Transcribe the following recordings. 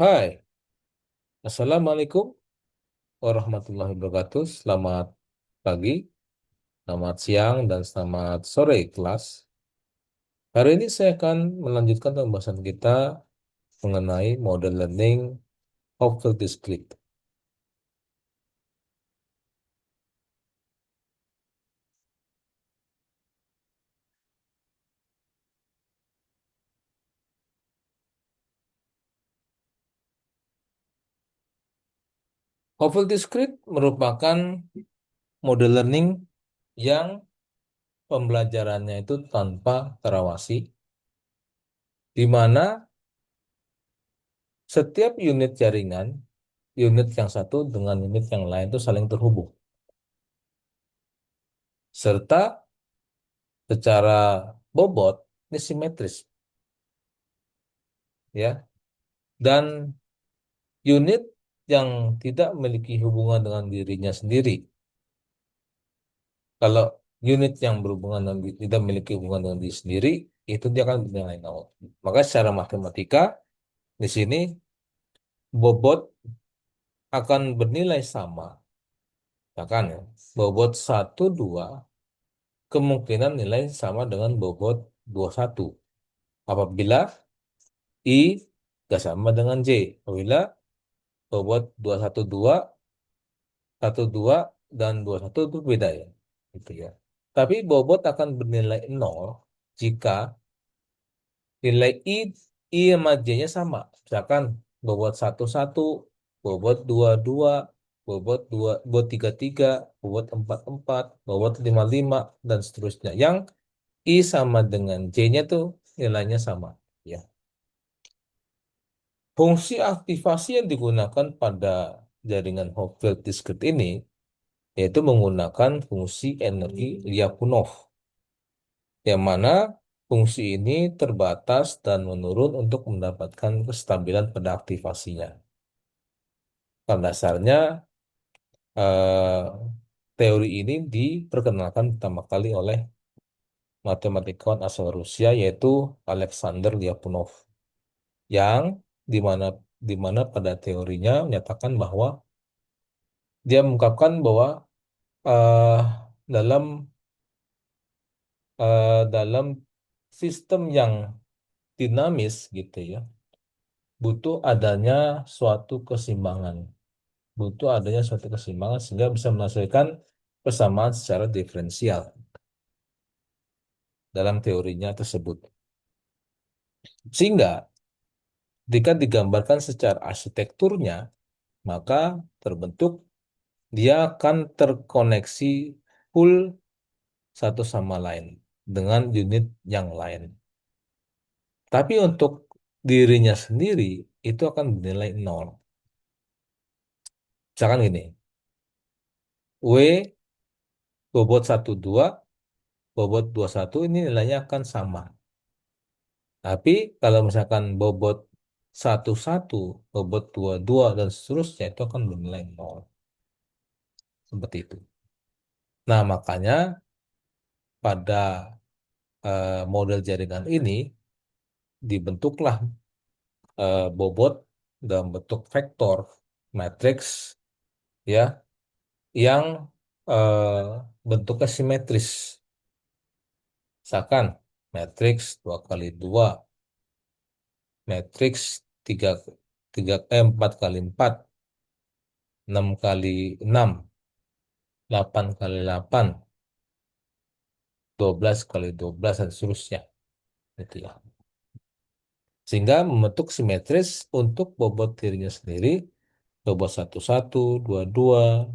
Hai, Assalamualaikum warahmatullahi wabarakatuh. Selamat pagi, selamat siang, dan selamat sore kelas. Hari ini saya akan melanjutkan pembahasan kita mengenai model learning Hopfield Discrete. Hopfield Discrete merupakan model learning yang pembelajarannya itu tanpa terawasi, di mana setiap unit jaringan, unit yang satu dengan unit yang lain itu saling terhubung, serta secara bobot ini simetris, ya. Dan unit yang tidak memiliki hubungan dengan dirinya sendiri, kalau unit yang berhubungan dengan tidak memiliki hubungan dengan diri sendiri, itu dia akan bernilai nol. Maka secara matematika di sini bobot akan bernilai sama. Misalkan ya, bobot 1, 2 kemungkinan nilai sama dengan bobot 21. Apabila I gak sama dengan J. Apabila bobot 212 1, 2 dan 21 itu beda ya. Gitu ya. Tapi bobot akan bernilai nol jika nilai I sama J-nya sama. Misalkan bobot 1, 1, bobot 2, 2, bobot 3, 3, bobot 4, 4, bobot 5, 5 dan seterusnya. Yang I sama dengan J-nya tuh nilainya sama. Ya. Fungsi aktivasi yang digunakan pada jaringan Hopfield discrete ini yaitu menggunakan fungsi energi Lyapunov, yang mana fungsi ini terbatas dan menurun untuk mendapatkan kestabilan pada aktivasinya. Pada dasarnya, eh, teori ini diperkenalkan pertama kali oleh matematikawan asal Rusia yaitu Alexander Lyapunov, yang dimana dimana pada teorinya menyatakan bahwa dia mengungkapkan bahwa eh, dalam dalam sistem yang dinamis gitu ya, butuh adanya suatu keseimbangan. Butuh adanya suatu keseimbangan sehingga bisa menghasilkan persamaan secara diferensial dalam teorinya tersebut. Sehingga jika digambarkan secara arsitekturnya, maka terbentuk dia akan terkoneksi full satu sama lain dengan unit yang lain. Tapi untuk dirinya sendiri itu akan bernilai nol. Misalkan gini, W bobot 1, 2, bobot 21 ini nilainya akan sama. Tapi kalau misalkan bobot 1, 1, bobot 2, 2 dan seterusnya itu akan bernilai nol. Seperti itu. Nah, makanya pada model jaringan ini dibentuklah bobot dalam bentuk vektor matriks ya, yang eh, bentuknya simetris. Misalkan matriks 2 kali 2, matriks 3 4 kali 4, 6 kali 6, 8 kali 8, 12 kali 12 dan seterusnya. Gitu ya. Sehingga membentuk simetris untuk bobot dirinya sendiri, bobot 1, 1, 2, 2,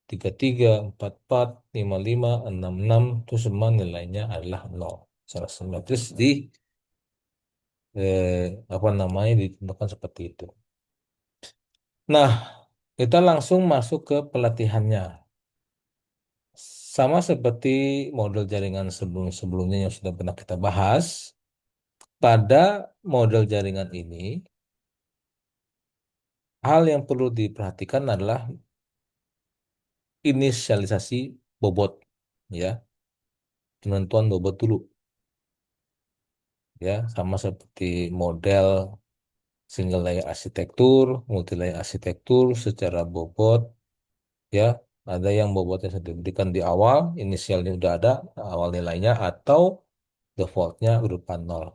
3, 3, 4, 4, 5, 5, 6, 6 itu semua nilainya adalah nol. Secara simetris apa namanya ditentukan seperti itu. Nah, kita langsung masuk ke pelatihannya. Sama seperti model jaringan sebelum-sebelumnya yang sudah pernah kita bahas, pada model jaringan ini, hal yang perlu diperhatikan adalah inisialisasi bobot, ya, penentuan bobot dulu, ya, sama seperti model single layer arsitektur, multi layer arsitektur secara bobot, ya. Ada yang bobotnya sudah diberikan di awal, inisialnya udah ada, awal nilainya, atau defaultnya berupa nol.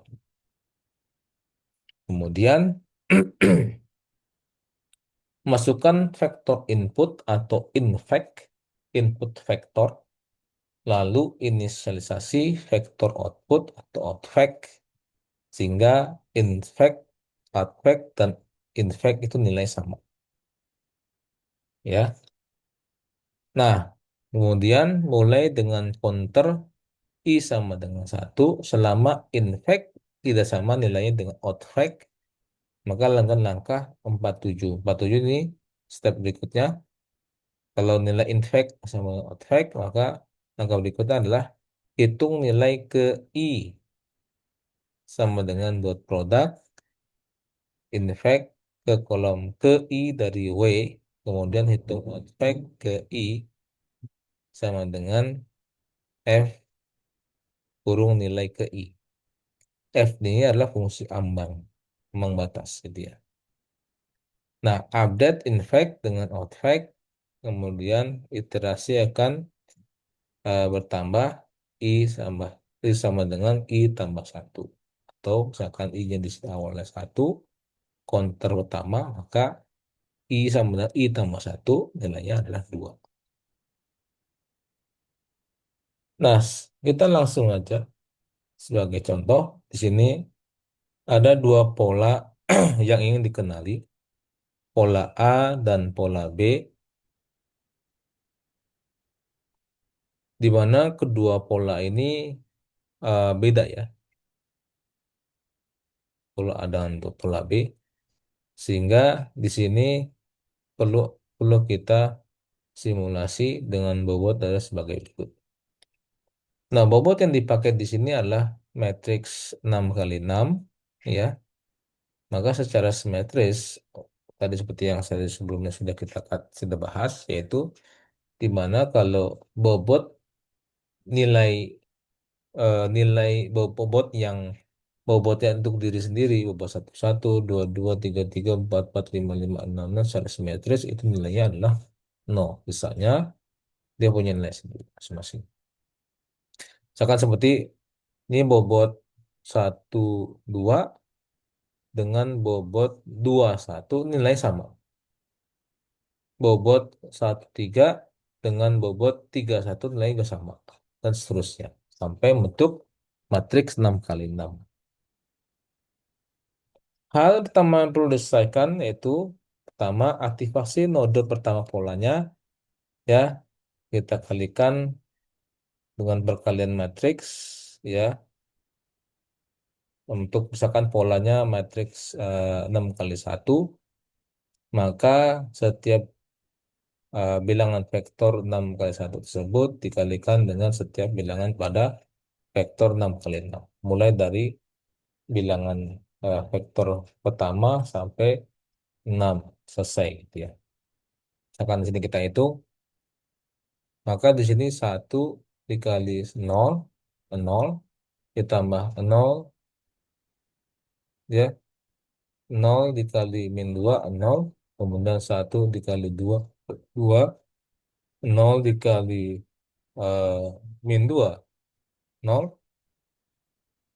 Kemudian masukkan vektor input atau input vektor, lalu inisialisasi vektor output atau outVec, sehingga invec, outVec, dan invec itu nilai sama. Ya. Nah, kemudian mulai dengan counter I sama dengan satu selama invec tidak sama nilainya dengan outVec, maka lakukan langkah 47. 47 ini step berikutnya. Kalau nilai invec sama outVec, maka langkah berikutnya adalah hitung nilai ke I sama dengan dot product invec ke kolom ke I dari W, kemudian hitung outVec ke I sama dengan F kurung nilai ke I. F ini adalah fungsi ambang batas gitu ya. Nah, update infect dengan outfect, kemudian iterasi akan bertambah I sama dengan I tambah satu. Atau misalkan I-nya di sini awalnya satu, counter pertama, maka I sama dengan I tambah satu, nilainya adalah 2. Nah, kita langsung aja sebagai contoh, di sini ada dua pola yang ingin dikenali, pola A dan pola B, di mana kedua pola ini beda ya, pola A dan pola B, sehingga di sini perlu perlu kita simulasi dengan bobot adalah sebagai berikut. Nah, bobot yang dipakai di sini adalah matriks 6 kali 6 ya. Maka secara simetris tadi seperti yang saya sebelumnya sudah bahas, yaitu di mana kalau bobot nilai bobot yang bobotnya untuk diri sendiri, bobot satu satu, dua dua, tiga tiga, empat empat, lima lima, enam enam secara simetris itu nilainya adalah nol. Misalnya dia punya nilai sendiri masing-masing. Misalkan seperti ini bobot satu dua dengan bobot dua satu nilai sama. Bobot satu tiga dengan bobot tiga satu nilai juga sama. Dan seterusnya. Sampai bentuk matriks 6 kali 6. Hal pertama yang perlu diselesaikan yaitu pertama aktivasi node pertama polanya, ya, kita kalikan dengan perkalian matriks, ya, untuk misalkan polanya matriks 6 kali satu, maka setiap bilangan vektor 6 kali satu tersebut dikalikan dengan setiap bilangan pada vektor 6 kali 6, mulai dari bilangan vektor pertama sampai 6 selesai gitu ya. Misalkan di sini kita hitung, maka di sini satu dikali nol, nol, ditambah nol, ya, nol dikali min 2 nol, kemudian satu dikali 2 2, nol dikali eh, min 2 nol,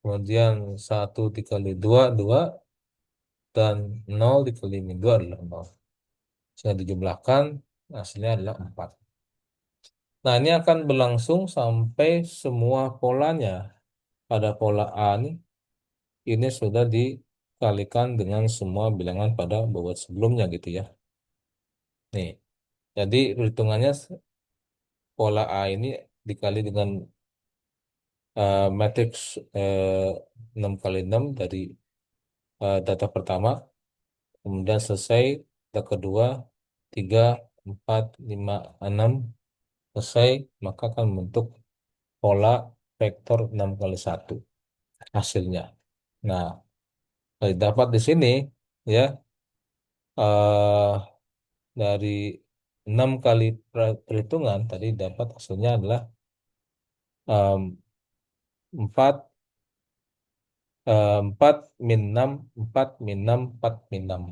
kemudian satu dikali 2 2, dan nol dikali min 2 adalah nol. Sehingga dijumlahkan hasilnya adalah 4. Nah, ini akan berlangsung sampai semua polanya. Pada pola A ini sudah dikalikan dengan semua bilangan pada bobot sebelumnya gitu ya. Nih, jadi perhitungannya pola A ini dikali dengan matriks 6 kali 6 dari data pertama, kemudian selesai data kedua, 3, 4, 5, 6, selesai, maka akan membentuk pola vektor 6 kali satu hasilnya. Nah, dapat di sini ya, eh, dari 6 kali perhitungan tadi dapat hasilnya adalah 4 4 min 6, 4 min 6, 4 min 6.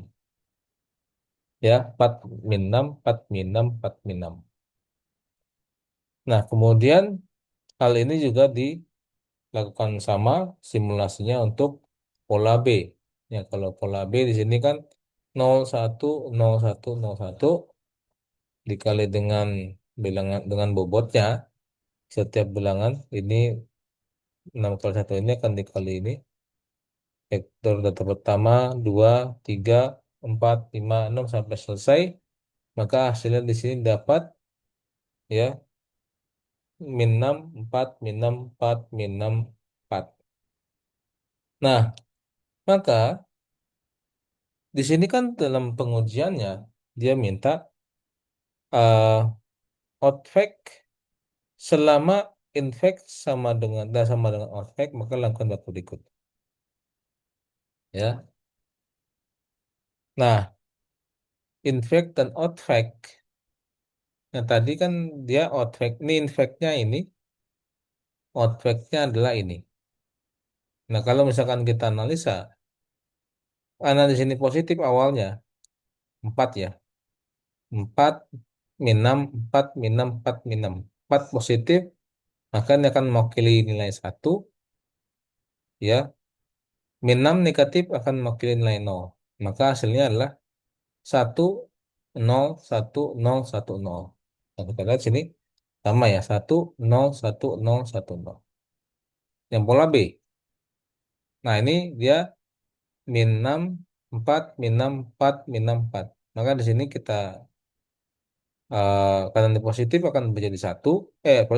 Ya, 4 min 6, 4 min 6, 4 min 6. Nah, kemudian hal ini juga dilakukan sama simulasinya untuk pola B. Ya, kalau pola B di sini kan 01, 01, 01 dikali dengan bilangan dengan bobotnya. Setiap bilangan ini 6 kali 1 ini akan dikali ini. Vektor data pertama 2, 3, 4, 5, 6 sampai selesai. Maka hasilnya di sini dapat ya min 6, 4, min 6, 4, min 6, 4. Nah, maka di sini kan dalam pengujiannya dia minta uh, outfact selama infact sama dengan outfact maka lakukan baku berikut ya. Nah, infact dan outfact. Nah, tadi kan dia outfact ini infactnya ini outfact-nya adalah ini. Nah, kalau misalkan kita analisa, karena di sini positif awalnya 4 ya. 4 min 6, 4 min 6, 4 min 6. 4 positif, maka ini akan mewakili nilai 1 ya. Min 6 negatif akan mewakili nilai 0. Maka hasilnya adalah 1, 0, 1, 0, 1, 0. Nah, kita lihat sini sama ya. 1, 0, 1, 0, 1, 0. Yang pola B. Nah, ini dia min 6, 4, min 6, 4, min 6, 4. Maka di sini kita karena ini positif akan menjadi 1,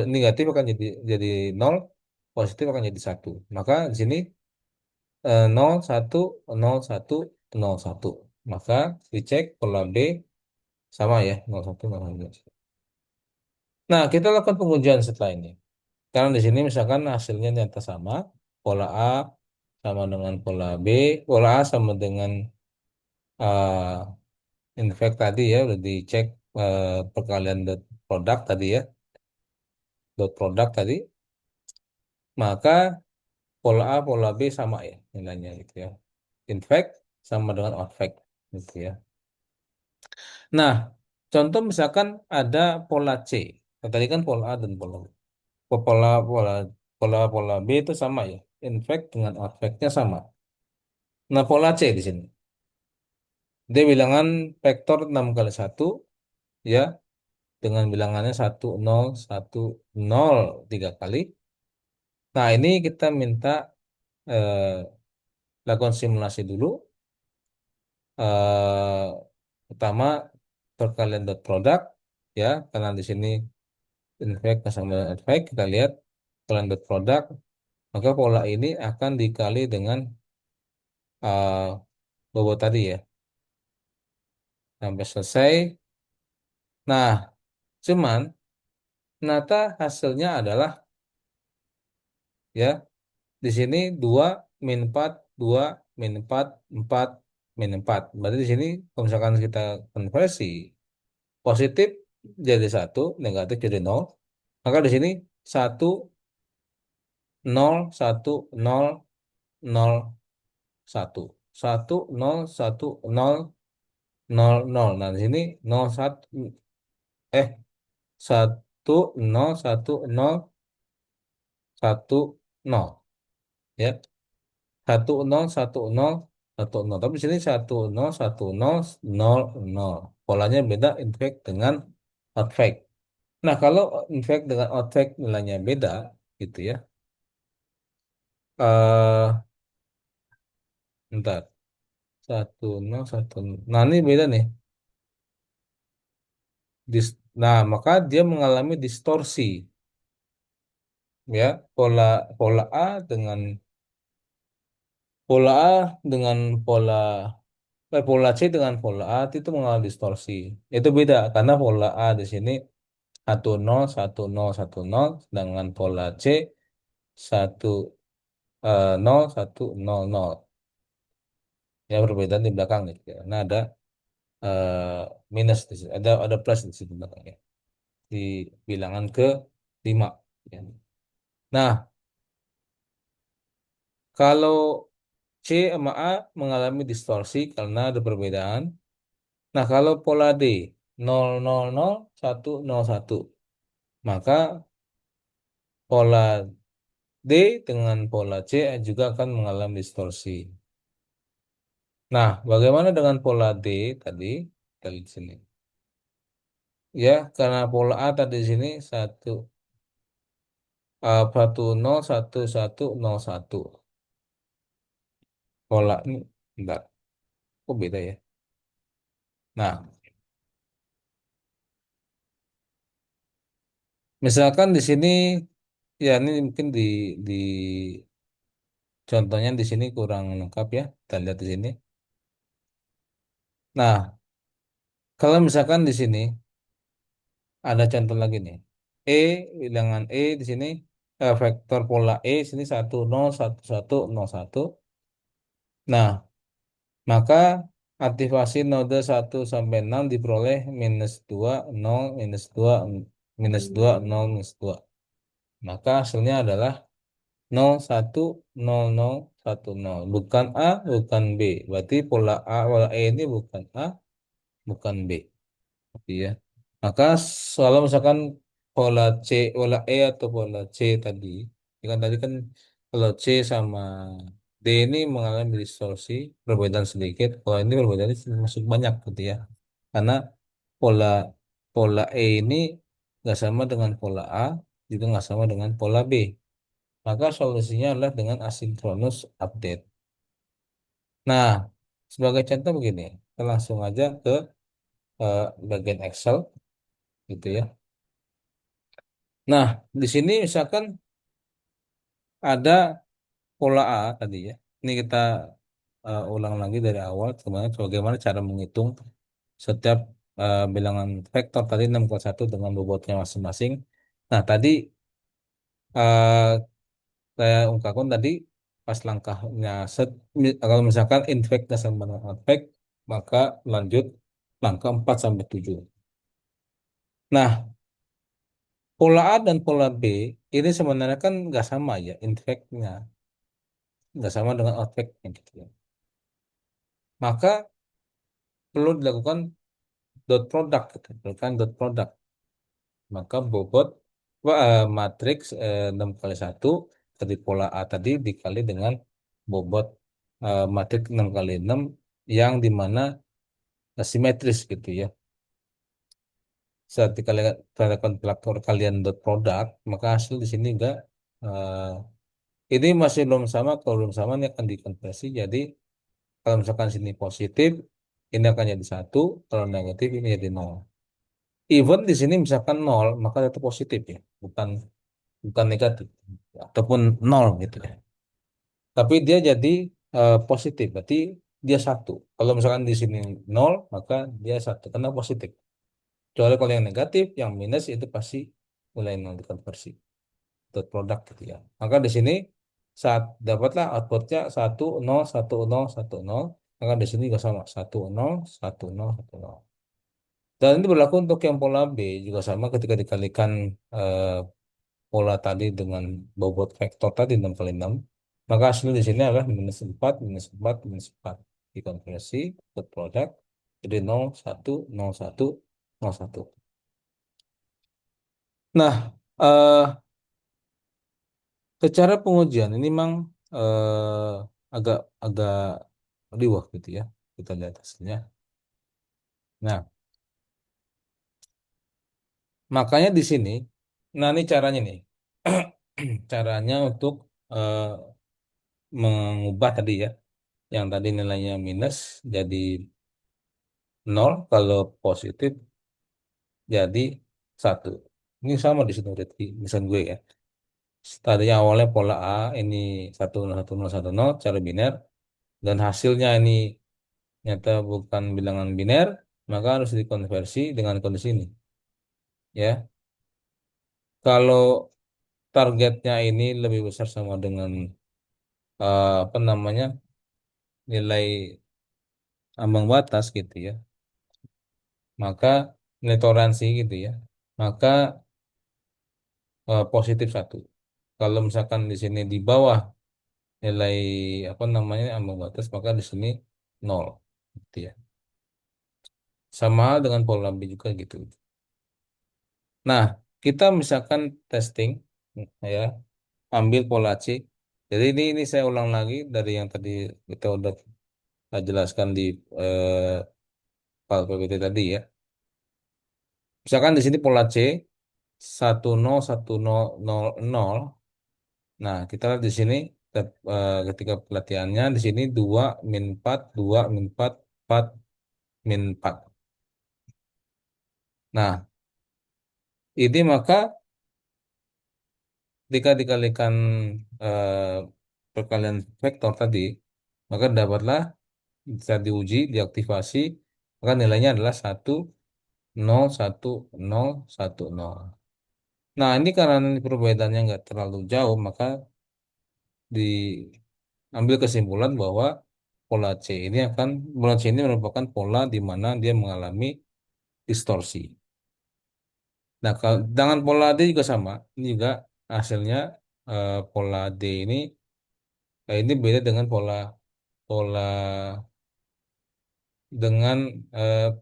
negatif akan jadi 0, positif akan jadi 1. Maka di sini 0, 1, 0, 1, 0, 1. Maka dicek pola B sama ya, 0, 1, 0, 1. Nah, kita lakukan pengujian setelah ini. Karena di sini misalkan hasilnya nyata sama, pola A sama dengan pola B, pola A sama dengan infect tadi ya udah dicek perkalian dot produk tadi ya dot produk tadi maka pola A pola B sama ya nilainya gitu ya infect sama dengan outfact gitu ya. Nah, contoh misalkan ada pola C. Nah, tadi kan pola A dan pola B. pola pola pola B itu sama ya infect dengan outfactnya sama. Nah, pola C di sini dia bilangan vektor 6 kali 1 ya dengan bilangannya 1, 0, 1, 0 3 kali. Nah, ini kita minta eh, lakukan simulasi dulu. Eh, Pertama, perkalian dot product, ya, karena di sini infect sama dengan effect, kita lihat perkalian dot product, maka pola ini akan dikali dengan eh, bobot tadi ya, sampai selesai. Nah, cuman, ternyata hasilnya adalah, ya, di sini 2 min 4 2 min 4 4 min 4. Berarti di sini kalau misalkan kita konversi positif jadi 1 negatif jadi 0. Maka di sini 1 0 1 0 0 1 1 0 1 0 0 0. Nah, di sini 0 1 eh 1 0 1 0 1 0 ya. 1 0 1 0 1 0. Tapi di sini 1 0 1 0 0 0. Polanya beda infect dengan outfact. Nah, kalau infect dengan outfact nilainya beda gitu ya. Bentar. 1 0 1 0. Nah, ini beda nih. Nah, maka dia mengalami distorsi ya. Pola pola A dengan pola A dengan pola pola C dengan pola A itu mengalami distorsi. Itu beda karena pola A di sini 1 0 1 0 1 0 dengan pola C 1 0 1 0 0. Ya, perbedaan di belakang nih. Karena ada minus di situ, ada plus di situ belakangnya. Di bilangan ke 5 ya. Nah, kalau C sama A mengalami distorsi karena ada perbedaan. Nah, kalau pola D 0, 0, 0, 1, 0, 1, maka pola D dengan pola C juga akan mengalami distorsi. Nah, bagaimana dengan pola D tadi? Kita lihat di sini. Ya, karena pola A tadi di sini satu nol satu satu nol satu. Pola ini, enggak, kok beda ya? Nah, misalkan di sini, ya ini mungkin di contohnya di sini kurang lengkap ya. Kita lihat di sini. Nah, kalau misalkan di sini ada contoh lagi nih. E, bilangan E di sini, vektor pola E sini 1, 0, 1, 1, 0, 1. Nah, maka aktivasi node 1 sampai 6 diperoleh -2, 0, -2, -2, 0, -2. Maka hasilnya adalah 0, 1, 0, 0, 1, 0. Bukan A, bukan B. Berarti pola E ini bukan A, bukan B. Gitu ya. Maka kalau misalkan pola E atau pola C tadi, ya kan tadi kan kalau C sama D ini mengalami distorsi, perbedaan sedikit. Kalau ini perbedaannya masuk banyak gitu ya. Karena pola pola E ini nggak sama dengan pola A, juga nggak sama dengan pola B. Maka solusinya adalah dengan asynchronous update. Nah, sebagai contoh begini, kita langsung aja ke bagian Excel gitu ya. Nah, di sini misalkan ada pola A tadi ya. Ini kita ulang lagi dari awal sebenarnya bagaimana cara menghitung setiap bilangan vektor tadi 6 ke 1 dengan bobotnya masing-masing. Nah, tadi eh, saya ungkapkan tadi pas langkahnya kalau misalkan infect sama dengan outfect maka lanjut langkah 4 sampai 7. Nah, pola A dan pola B ini sebenarnya kan nggak sama ya infectnya, nggak sama dengan outfactnya gitu ya. Maka perlu dilakukan dot product gitu, dilakukan dot product. Maka bobot matriks 6 kali 1 dari pola A tadi dikali dengan bobot matriks 6 kali 6 yang dimana simetris gitu ya. Saat dikalikan faktor kalian dot product, maka hasil di sini enggak eh, ini masih belum sama. Kalau belum sama ini akan dikonversi. Jadi kalau misalkan sini positif, ini akan jadi 1. Kalau negatif ini jadi 0. Even di sini misalkan 0, maka itu positif ya, bukan bukan negatif ataupun 0 gitu ya. Tapi dia jadi positif, berarti dia 1. Kalau misalkan di sini 0, maka dia 1 karena positif. Kecuali kalau yang negatif, yang minus itu pasti mulai 0 dikonversi dot produk gitu ya. Maka di sini saat dapatlah outputnya 1, 0, 1, 0, 1, 0. Maka di sini juga sama 1, 0, 1, 0, 1, 0. Dan ini berlaku untuk yang pola B juga sama ketika dikalikan eh, pola tadi dengan bobot vektor tadi 6 kali 6. Maka hasil di sini adalah -4, -4, -4. Dikonversi ke produk jadi 0, 1, 0, 1, 0, 1. Nah, secara pengujian ini memang agak agak riwah gitu ya. Kita lihat hasilnya. Nah, makanya di sini, nah ini caranya nih. Caranya untuk eh, mengubah tadi ya, yang tadi nilainya minus jadi 0, kalau positif jadi 1. Ini sama di sini berarti misal gue ya. Tadinya awalnya pola A ini 1, 0, 1, 0, 1, 0 cara biner dan hasilnya ini nyata bukan bilangan biner, maka harus dikonversi dengan kondisi ini. Ya, kalau targetnya ini lebih besar sama dengan apa namanya nilai ambang batas gitu ya, maka nilai toleransi gitu ya, maka positif 1. Kalau misalkan di sini di bawah nilai apa namanya ambang batas, maka di sini nol, gitu ya. Sama hal dengan pola B juga gitu. Nah, kita misalkan testing, ya, ambil pola C. Jadi ini saya ulang lagi dari yang tadi kita udah jelaskan di eh, file PPT tadi ya. Misalkan di sini pola C 10 10 0 0. Nah, kita lihat di sini ketika pelatihannya di sini 2 min 4 2 min 4 4 min 4. Nah, ini maka jika dikalikan eh, perkalian vektor tadi, maka dapatlah bisa diuji, diaktifasi, maka nilainya adalah 1 0 1 0 1 0. Nah, ini karena ini perbedaannya nggak terlalu jauh, maka diambil kesimpulan bahwa pola C ini merupakan pola di mana dia mengalami distorsi. Nah, kalau dengan pola D juga sama, ini juga hasilnya pola D ini beda dengan pola pola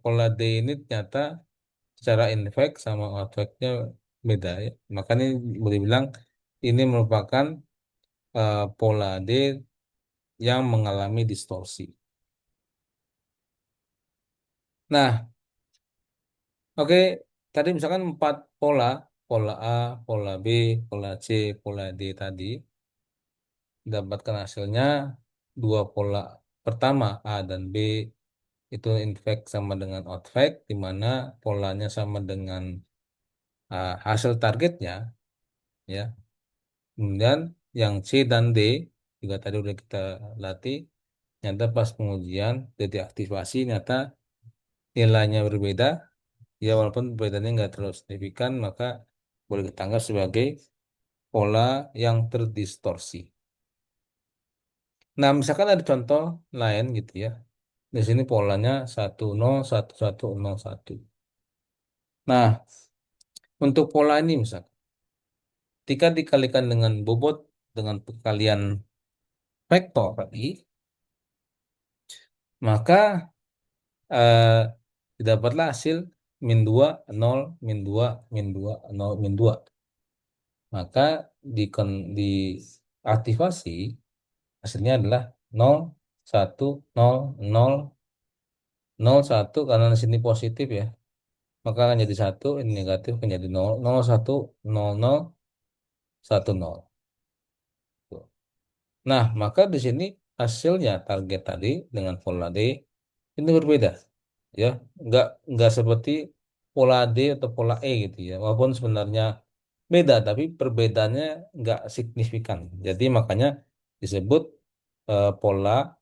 pola D ini ternyata secara infek sama outfaknya beda ya. Makanya boleh bilang ini merupakan pola D yang mengalami distorsi. Nah, oke, tadi misalkan empat pola, pola A, pola B, pola C, pola D tadi, dapatkan hasilnya dua pola pertama A dan B itu in fact sama dengan out fact, di mana polanya sama dengan hasil targetnya, ya. Kemudian yang C dan D juga tadi udah kita latih, nyata pas pengujian, jadi aktivasi, nyata nilainya berbeda, ya walaupun perbedaannya nggak terlalu signifikan, maka boleh kita anggap sebagai pola yang terdistorsi. Nah, misalkan ada contoh lain gitu ya. Di sini polanya 10 1 1 0 1. Nah, untuk pola ini misalkan, jika dikalikan dengan bobot dengan perkalian vektor tadi, maka eh, didapatlah hasil min 2 0 min 2 min 2 0 min 2. Maka diaktifasi hasilnya adalah 0 1 0 0 0 1 karena di sini positif ya. Maka akan jadi 1, ini negatif menjadi 0 0 1 0 0 1 0. Nah, maka di sini hasilnya target tadi dengan pola D ini berbeda. Ya, nggak seperti pola D atau pola E gitu ya. Walaupun sebenarnya beda, tapi perbedaannya nggak signifikan. Jadi makanya disebut pola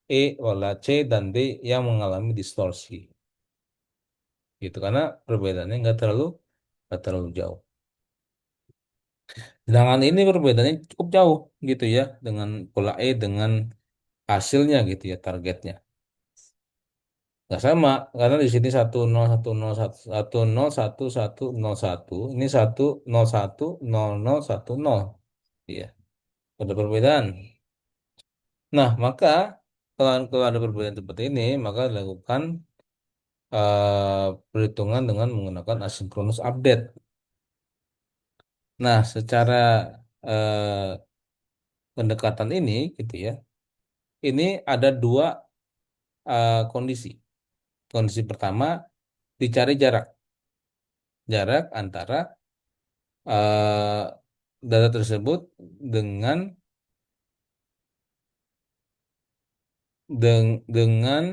E, pola C dan D yang mengalami distorsi. Gitu karena perbedaannya nggak terlalu jauh. Sedangkan ini perbedaannya cukup jauh gitu ya dengan pola E dengan hasilnya gitu ya targetnya. Nggak sama karena di sini 10 1 1 1 1 1 1 ini 1 0 1 0 1 0 iya, ada perbedaan. Nah, maka kalau ada perbedaan seperti ini, maka dilakukan perhitungan dengan menggunakan asynchronous update. Nah, secara eh, pendekatan ini gitu ya, ini ada dua kondisi. Kondisi pertama dicari jarak antara eh, data tersebut dengan dengan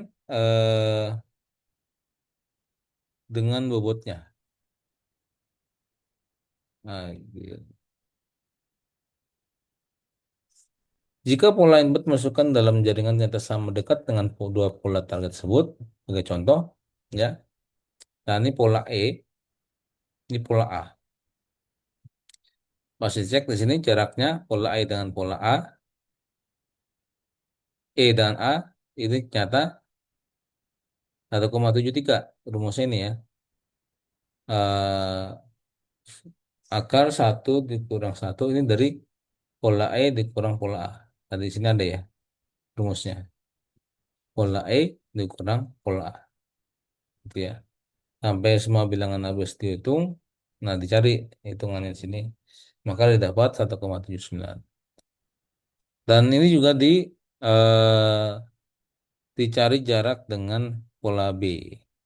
dengan bobotnya. Nah, gitu. Jika pola input masukkan dalam jaringan ternyata sama dekat dengan dua pola target tersebut, sebagai contoh, ya. Nah, ini pola E, ini pola A. Masih cek di sini jaraknya pola E dengan pola A, E dan A ini ternyata 1,73 rumusnya ini ya. Eh, akar 1 dikurang 1 ini dari pola E dikurang pola A. Tadi di sini ada ya rumusnya. Pola E dikurang pola A. Gitu ya. Sampai semua bilangan habis dihitung. Nah, dicari hitungannya di sini. Maka didapat 1,79. Dan ini juga eh, dicari jarak dengan pola B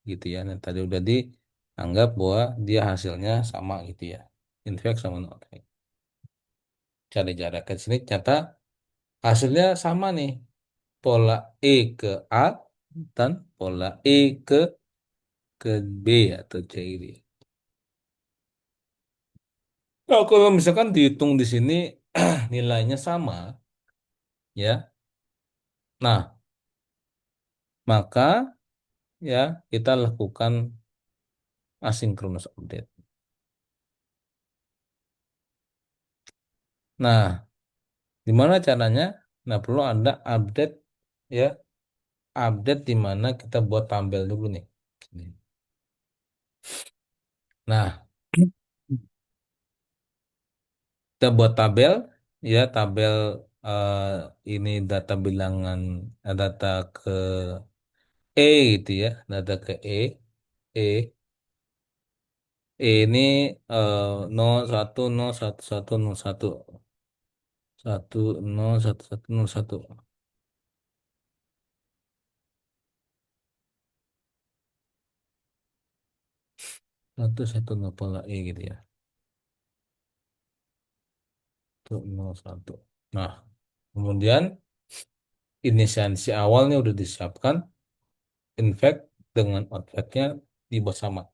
gitu ya. Nah, tadi udah dianggap bahwa dia hasilnya sama gitu ya. In fact sama not fact. Cari jarak ke sini ternyata hasilnya sama nih. Pola E ke A dan pola E ke B atau C ini. Nah, kalau misalkan dihitung di sini nilainya sama ya. Nah, maka ya kita lakukan asynchronous update. Nah, gimana caranya? Nah, perlu ada update ya, update di mana kita buat tabel dulu nih. Nah, kita buat tabel ya, tabel eh, ini data bilangan data ke E gitu ya, data ke E, E ini 01010101 101101 satu pola E gitu ya. 101. Nah, kemudian inisiasi awalnya udah disiapkan, in fact dengan outputnya dibuat sama.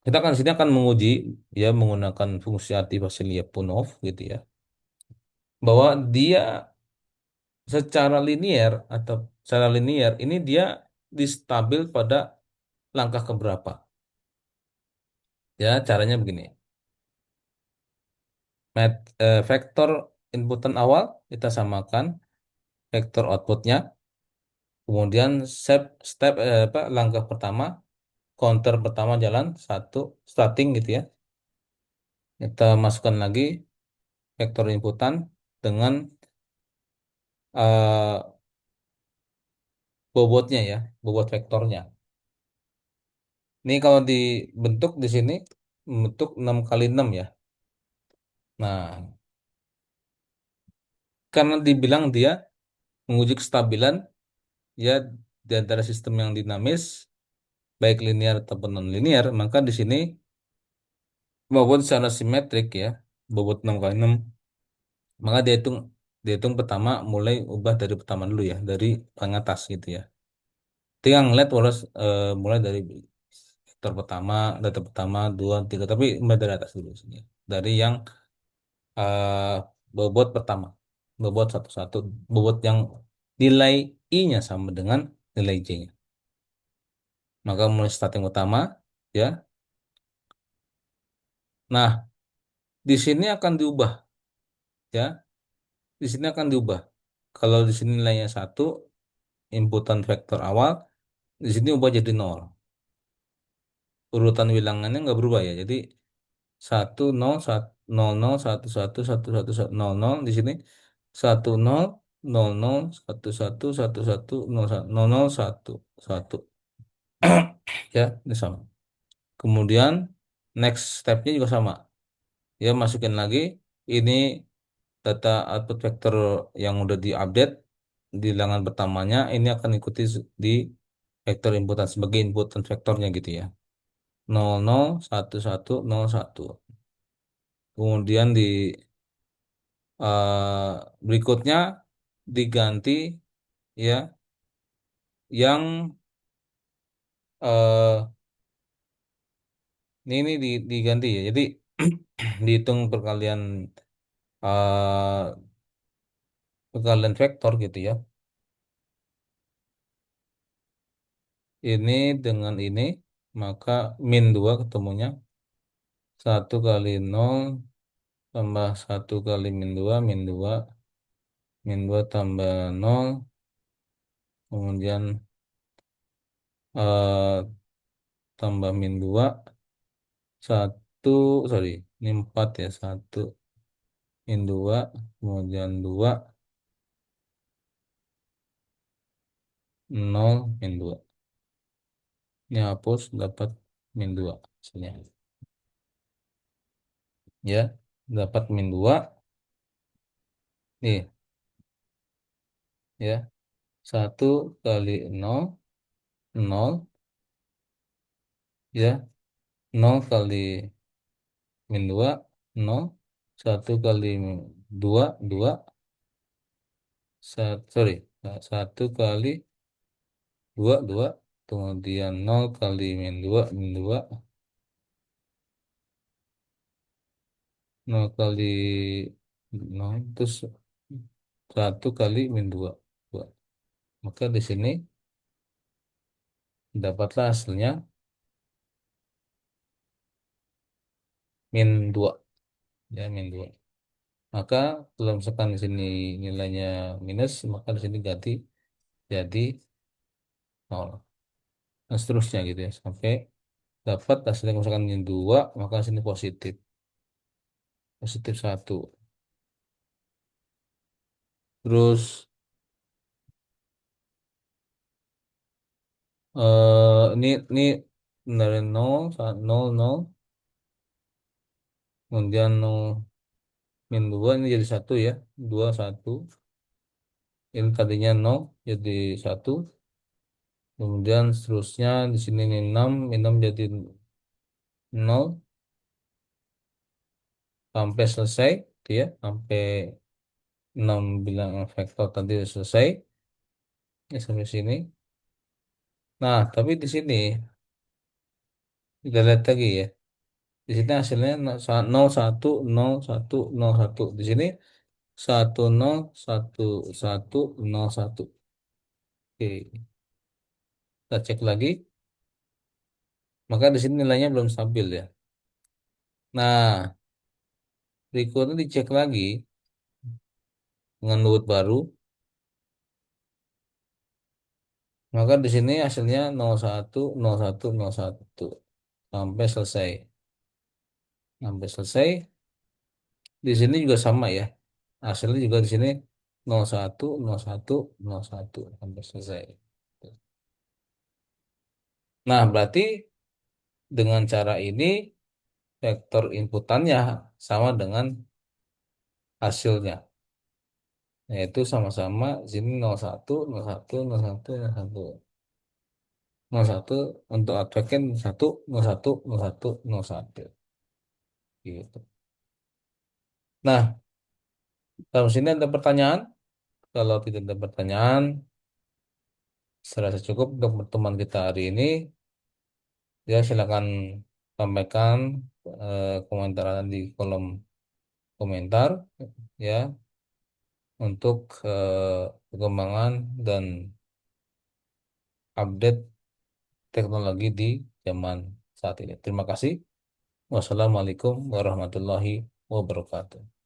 Kita kan sini akan menguji ya menggunakan fungsi aktivasi Lyapunov gitu ya, bahwa dia secara linear atau secara linear ini dia distabil pada langkah keberapa. Ya, caranya begini. Vektor inputan awal kita samakan vektor outputnya, kemudian langkah pertama, counter pertama jalan satu starting gitu ya. Kita masukkan lagi vektor inputan dengan eh, bobotnya ya, bobot vektornya. Ini kalau dibentuk di sini bentuk 6 kali 6 ya. Nah, karena dibilang dia menguji kestabilan ya di antara sistem yang dinamis, baik linear ataupun non linear, maka di sini bobot secara simetrik ya, bobot 6 kali 6, maka dihitung pertama mulai ubah dari pertama dulu ya, dari paling atas gitu ya. Tinggal ngeliat bolos mulai dari vektor pertama, data pertama, dua, tiga, tapi mulai dari atas dulu sini. Dari yang eh, bobot pertama, bobot satu-satu, bobot yang nilai I-nya sama dengan nilai J-nya. Maka mulai starting utama, ya. Nah, di sini akan diubah, ya. Di sini akan diubah. Kalau di sini nilainya satu, inputan vektor awal, di sini ubah jadi nol. Urutan bilangannya nggak berubah ya. Jadi satu nol satu nol nol satu satu satu satu satu nol nol di sini satu nol nol nol satu satu satu satu nol satu nol nol satu satu ya ini sama. Kemudian next stepnya juga sama. Ya masukin lagi ini data output vektor yang udah diupdate di bilangan pertamanya ini akan ikuti di vektor inputan sebagai inputan vektornya gitu ya. Nol nol satu satu nol satu. Kemudian di berikutnya diganti ya yang eh ini diganti ya. Jadi dihitung eh perkalian vektor gitu ya. Ini dengan ini maka min 2 ketemunya satu kali nol tambah satu kali min 2 min 2 tambah nol kemudian eh tambah min 2 satu sorry ini 4 ya satu min 2, kemudian 2, 0, min 2. Ini hapus, dapat min 2 hasilnya. Ya, dapat min 2. Nih, ya. 1 kali 0, 0, ya. 0 kali min 2, 0. 1 kali 2, 2. Sorry, 1 kali 2, 2. Kemudian 0 kali min 2, 0 kali 0, terus 1 kali min 2, 2. Maka di sini dapatlah hasilnya min 2. Ya, min 2. Maka kalau misalkan di sini nilainya minus, maka di sini ganti jadi 0. Dan seterusnya gitu ya. Sampai dapat hasilnya misalkan min 2, maka di sini positif. Positif 1. Terus ini dari 0, 0, 0. Kemudian 0 min 2 ini jadi 1 ya. 2, 1. Ini tadinya 0 jadi 1. Kemudian seterusnya di sini ini 6, 6 jadi 0 sampai selesai gitu ya. Sampai 6 bilang vektor tadi udah selesai. Ya, sampai sini. Nah, tapi di sini kita lihat lagi ya. Di sini hasilnya 0, 1, 0, 1, 0, 1. Di sini 1, 0, 1, 1, 0, 1. Oke, kita cek lagi. Maka di sini nilainya belum stabil ya. Nah, berikutnya dicek lagi dengan load baru. Maka di sini hasilnya 01, 01, 01 sampai selesai. Sampai selesai. Di sini juga sama ya. Hasilnya juga di sini 01, 01, 01 sampai selesai. Nah, berarti dengan cara ini vektor inputannya sama dengan hasilnya. Yaitu sama-sama di sini 01, 01, 01, 01. 01 untuk advocate 1, 01, 01, 01. Gitu. Nah, kalau sini ada pertanyaan. Kalau tidak ada pertanyaan, saya rasa cukup untuk pertemuan kita hari ini. Ya, silakan sampaikan komentar Anda di kolom komentar ya untuk perkembangan dan update teknologi di zaman saat ini. Terima kasih. Wassalamualaikum warahmatullahi wabarakatuh.